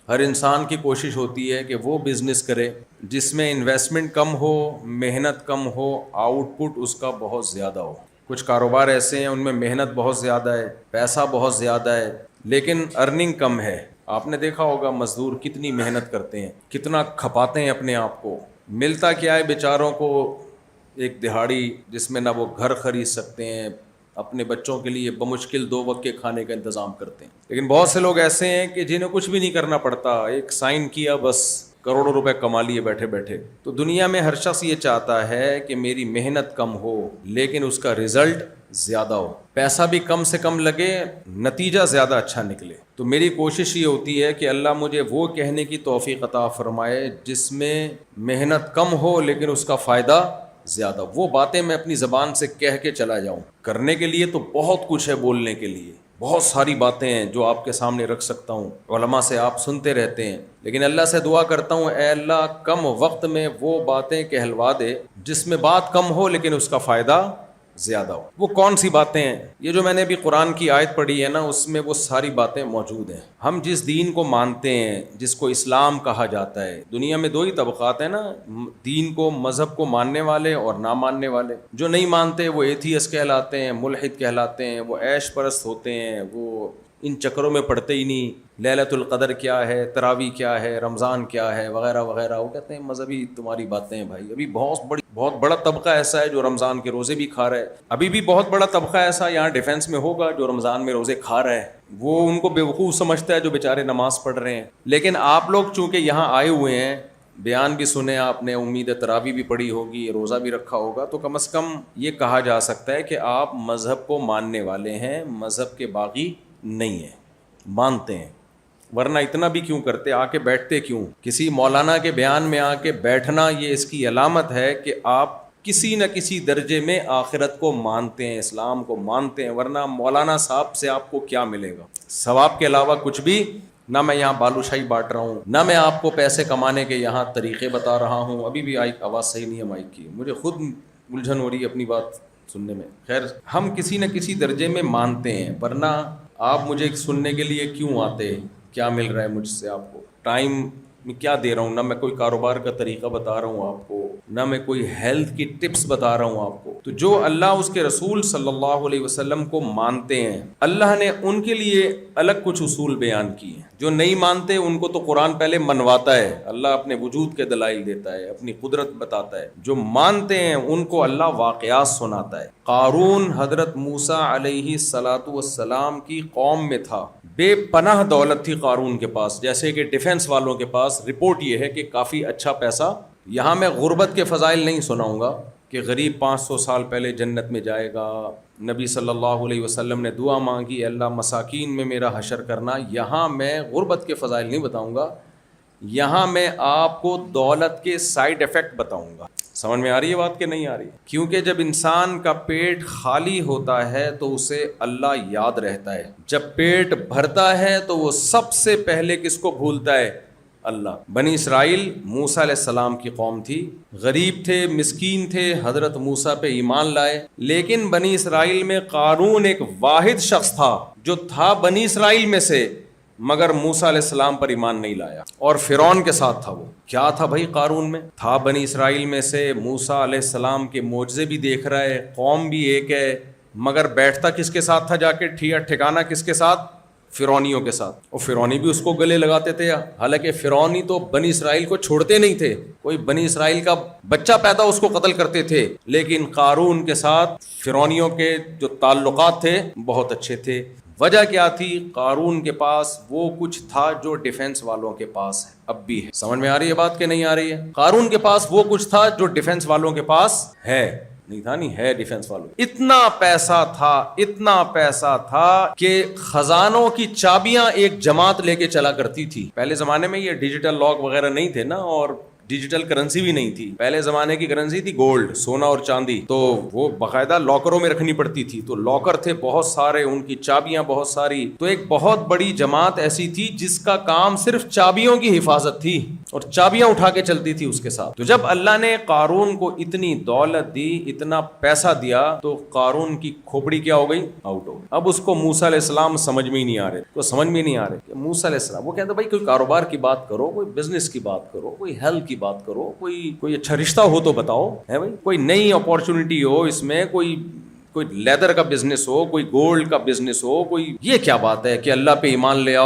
ہر انسان کی کوشش ہوتی ہے کہ وہ بزنس کرے جس میں انویسٹمنٹ کم ہو، محنت کم ہو، آؤٹ پٹ اس کا بہت زیادہ ہو۔ کچھ کاروبار ایسے ہیں ان میں محنت بہت زیادہ ہے، پیسہ بہت زیادہ ہے، لیکن ارننگ کم ہے۔ آپ نے دیکھا ہوگا مزدور کتنی محنت کرتے ہیں، کتنا کھپاتے ہیں اپنے آپ کو، ملتا کیا ہے بیچاروں کو؟ ایک دہاڑی جس میں نہ وہ گھر خرید سکتے ہیں، اپنے بچوں کے لیے بمشکل 2 وقت کے کھانے کا انتظام کرتے ہیں۔ لیکن بہت سے لوگ ایسے ہیں کہ جنہیں کچھ بھی نہیں کرنا پڑتا، ایک سائن کیا بس کروڑوں روپے کما لیے بیٹھے بیٹھے۔ تو دنیا میں ہر شخص یہ چاہتا ہے کہ میری محنت کم ہو لیکن اس کا رزلٹ زیادہ ہو، پیسہ بھی کم سے کم لگے، نتیجہ زیادہ اچھا نکلے۔ تو میری کوشش یہ ہوتی ہے کہ اللہ مجھے وہ کہنے کی توفیق عطا فرمائے جس میں محنت کم ہو لیکن اس کا فائدہ زیادہ، وہ باتیں میں اپنی زبان سے کہہ کے چلا جاؤں۔ کرنے کے لیے تو بہت کچھ ہے، بولنے کے لیے بہت ساری باتیں ہیں جو آپ کے سامنے رکھ سکتا ہوں، علماء سے آپ سنتے رہتے ہیں، لیکن اللہ سے دعا کرتا ہوں اے اللہ کم وقت میں وہ باتیں کہلوا دے جس میں بات کم ہو لیکن اس کا فائدہ زیادہ ہو۔ وہ کون سی باتیں ہیں؟ یہ جو میں نے ابھی قرآن کی آیت پڑھی ہے نا، اس میں وہ ساری باتیں موجود ہیں۔ ہم جس دین کو مانتے ہیں، جس کو اسلام کہا جاتا ہے، دنیا میں 2 ہی طبقات ہیں نا، دین کو، مذہب کو ماننے والے اور نہ ماننے والے۔ جو نہیں مانتے وہ ایتھیسٹ کہلاتے ہیں، ملحد کہلاتے ہیں، وہ عیش پرست ہوتے ہیں، وہ ان چکروں میں پڑتے ہی نہیں، لیلۃ القدر کیا ہے، تراویح کیا ہے، رمضان کیا ہے، وغیرہ وغیرہ۔ وہ کہتے ہیں مذہبی تمہاری باتیں ہیں بھائی۔ ابھی بہت بڑا طبقہ ایسا ہے جو رمضان کے روزے بھی کھا رہا ہے، ابھی بھی بہت بڑا طبقہ ایسا یہاں ڈیفینس میں ہوگا جو رمضان میں روزے کھا رہا ہے۔ وہ ان کو بیوقوف سمجھتا ہے جو بیچارے نماز پڑھ رہے ہیں۔ لیکن آپ لوگ چونکہ یہاں آئے ہوئے ہیں، بیان بھی سنے آپ نے، امید ہے تراویح بھی پڑھی ہوگی، روزہ بھی رکھا ہوگا، تو کم از کم یہ کہا جا سکتا ہے کہ آپ مذہب کو ماننے والے ہیں، مذہب کے باغی نہیں ہیں، مانتے ہیں۔ ورنہ اتنا بھی کیوں کرتے، آ کے بیٹھتے کیوں؟ کسی مولانا کے بیان میں آ کے بیٹھنا یہ اس کی علامت ہے کہ آپ کسی نہ کسی درجے میں آخرت کو مانتے ہیں، اسلام کو مانتے ہیں، ورنہ مولانا صاحب سے آپ کو کیا ملے گا؟ ثواب کے علاوہ کچھ بھی نہ۔ میں یہاں بالو شاہی بانٹ رہا ہوں، نہ میں آپ کو پیسے کمانے کے یہاں طریقے بتا رہا ہوں۔ ابھی بھی آواز صحیح نہیں ہے مائک کی، مجھے خود الجھن ہو رہی ہے اپنی بات سننے میں۔ خیر، ہم کسی نہ کسی درجے میں مانتے ہیں، ورنہ آپ مجھے سننے کے لیے کیوں آتے؟ کیا مل رہا ہے مجھ سے آپ کو؟ ٹائم میں کیا دے رہا ہوں؟ نہ میں کوئی کاروبار کا طریقہ بتا رہا ہوں آپ کو، نہ میں کوئی ہیلتھ کی ٹپس بتا رہا ہوں آپ کو۔ تو جو اللہ اس کے رسول صلی اللہ علیہ وسلم کو مانتے ہیں، اللہ نے ان کے لیے الگ کچھ اصول بیان کیے ہیں۔ جو نہیں مانتے ان کو تو قرآن پہلے منواتا ہے، اللہ اپنے وجود کے دلائل دیتا ہے، اپنی قدرت بتاتا ہے۔ جو مانتے ہیں ان کو اللہ واقعات سناتا ہے۔ قارون حضرت موسیٰ علیہ السلام کی قوم میں تھا، بے پناہ دولت تھی قارون کے پاس، جیسے کہ ڈیفنس والوں کے پاس۔ رپورٹ یہ ہے کہ کافی اچھا پیسہ۔ یہاں میں غربت کے فضائل نہیں سناؤں گا کہ غریب 500 سال پہلے جنت میں جائے گا، نبی صلی اللہ علیہ وسلم نے دعا مانگی اللہ مساکین میں میرا حشر کرنا۔ یہاں میں غربت کے فضائل نہیں بتاؤں گا، یہاں میں آپ کو دولت کے سائیڈ ایفیکٹ بتاؤں گا۔ سمجھ میں آ رہی ہے بات کہ نہیں آ رہی؟ کیونکہ جب انسان کا پیٹ خالی ہوتا ہے تو اسے اللہ یاد رہتا ہے، جب پیٹ بھرتا ہے تو وہ سب سے پہلے کس کو بھولتا ہے؟ اللہ۔ بنی اسرائیل موسیٰ علیہ السلام کی قوم تھی، غریب تھے، مسکین تھے، حضرت موسیٰ پہ ایمان لائے۔ لیکن بنی اسرائیل میں قارون ایک واحد شخص تھا جو تھا بنی اسرائیل میں سے، مگر موسیٰ علیہ السلام پر ایمان نہیں لایا، اور فرعون کے ساتھ تھا۔ وہ کیا تھا بھائی؟ قارون میں تھا، بنی اسرائیل میں سے، موسیٰ علیہ السلام کے معجزے بھی دیکھ رہا ہے، قوم بھی ایک ہے، مگر بیٹھتا کس کے ساتھ تھا جا کے؟ ٹھکانا کس کے ساتھ؟ فرعونیوں کے ساتھ۔ اور فرعونی بھی اس کو گلے لگاتے تھے، حالانکہ فرعونی تو بنی اسرائیل کو چھوڑتے نہیں تھے، کوئی بنی اسرائیل کا بچہ پیدا اس کو قتل کرتے تھے۔ لیکن قارون کے ساتھ فرعونیوں کے جو تعلقات تھے بہت اچھے تھے۔ وجہ کیا تھی؟ قارون کے پاس وہ کچھ تھا جو ڈیفنس والوں کے پاس ہے، اب بھی ہے۔ سمجھ میں آ رہی ہے بات کہ نہیں آ رہی ہے؟ قارون کے پاس وہ کچھ تھا جو ڈیفنس والوں کے پاس ہے، نہیں تھا، نہیں ہے ڈیفنس والوں۔ اتنا پیسہ تھا، اتنا پیسہ تھا کہ خزانوں کی چابیاں ایک جماعت لے کے چلا کرتی تھی۔ پہلے زمانے میں یہ ڈیجیٹل لاک وغیرہ نہیں تھے نا، اور ڈیجیٹل کرنسی بھی نہیں تھی. پہلے زمانے کی کرنسی تھی گولڈ, سونا اور چاندی, تو وہ باقاعدہ لاکروں میں رکھنی پڑتی تھی. تو لاکر تھے بہت سارے, ان کی چابیاں بہت ساری. تو ایک بہت بڑی جماعت ایسی تھی جس کا کام صرف چابیوں کی حفاظت تھی اور چابیاں اٹھا کے چلتی تھی اس کے ساتھ. تو جب اللہ نے قارون کو اتنی دولت دی, اتنا پیسہ دیا, تو قارون کی کھوپڑی کیا ہو گئی؟ آؤٹ ہو گئی. اب اس کو موسیٰ علیہ السلام سمجھ میں ہی نہیں آ رہے, کو سمجھ میں نہیں آ رہے کہ موسیٰ علیہ السلام, وہ کہتے بھائی کوئی کاروبار کی بات کرو, کوئی بزنس کی بات کرو, کوئی ہیلتھ کی بات کرو, کوئی اچھا رشتہ ہو تو بتاؤ, ہے بھائی, کوئی نئی اپورچونٹی ہو اس میں, کوئی لیدر کا بزنس ہو, کوئی گولڈ کا بزنس ہو, کوئی, یہ کیا بات ہے کہ اللہ پہ ایمان لے آؤ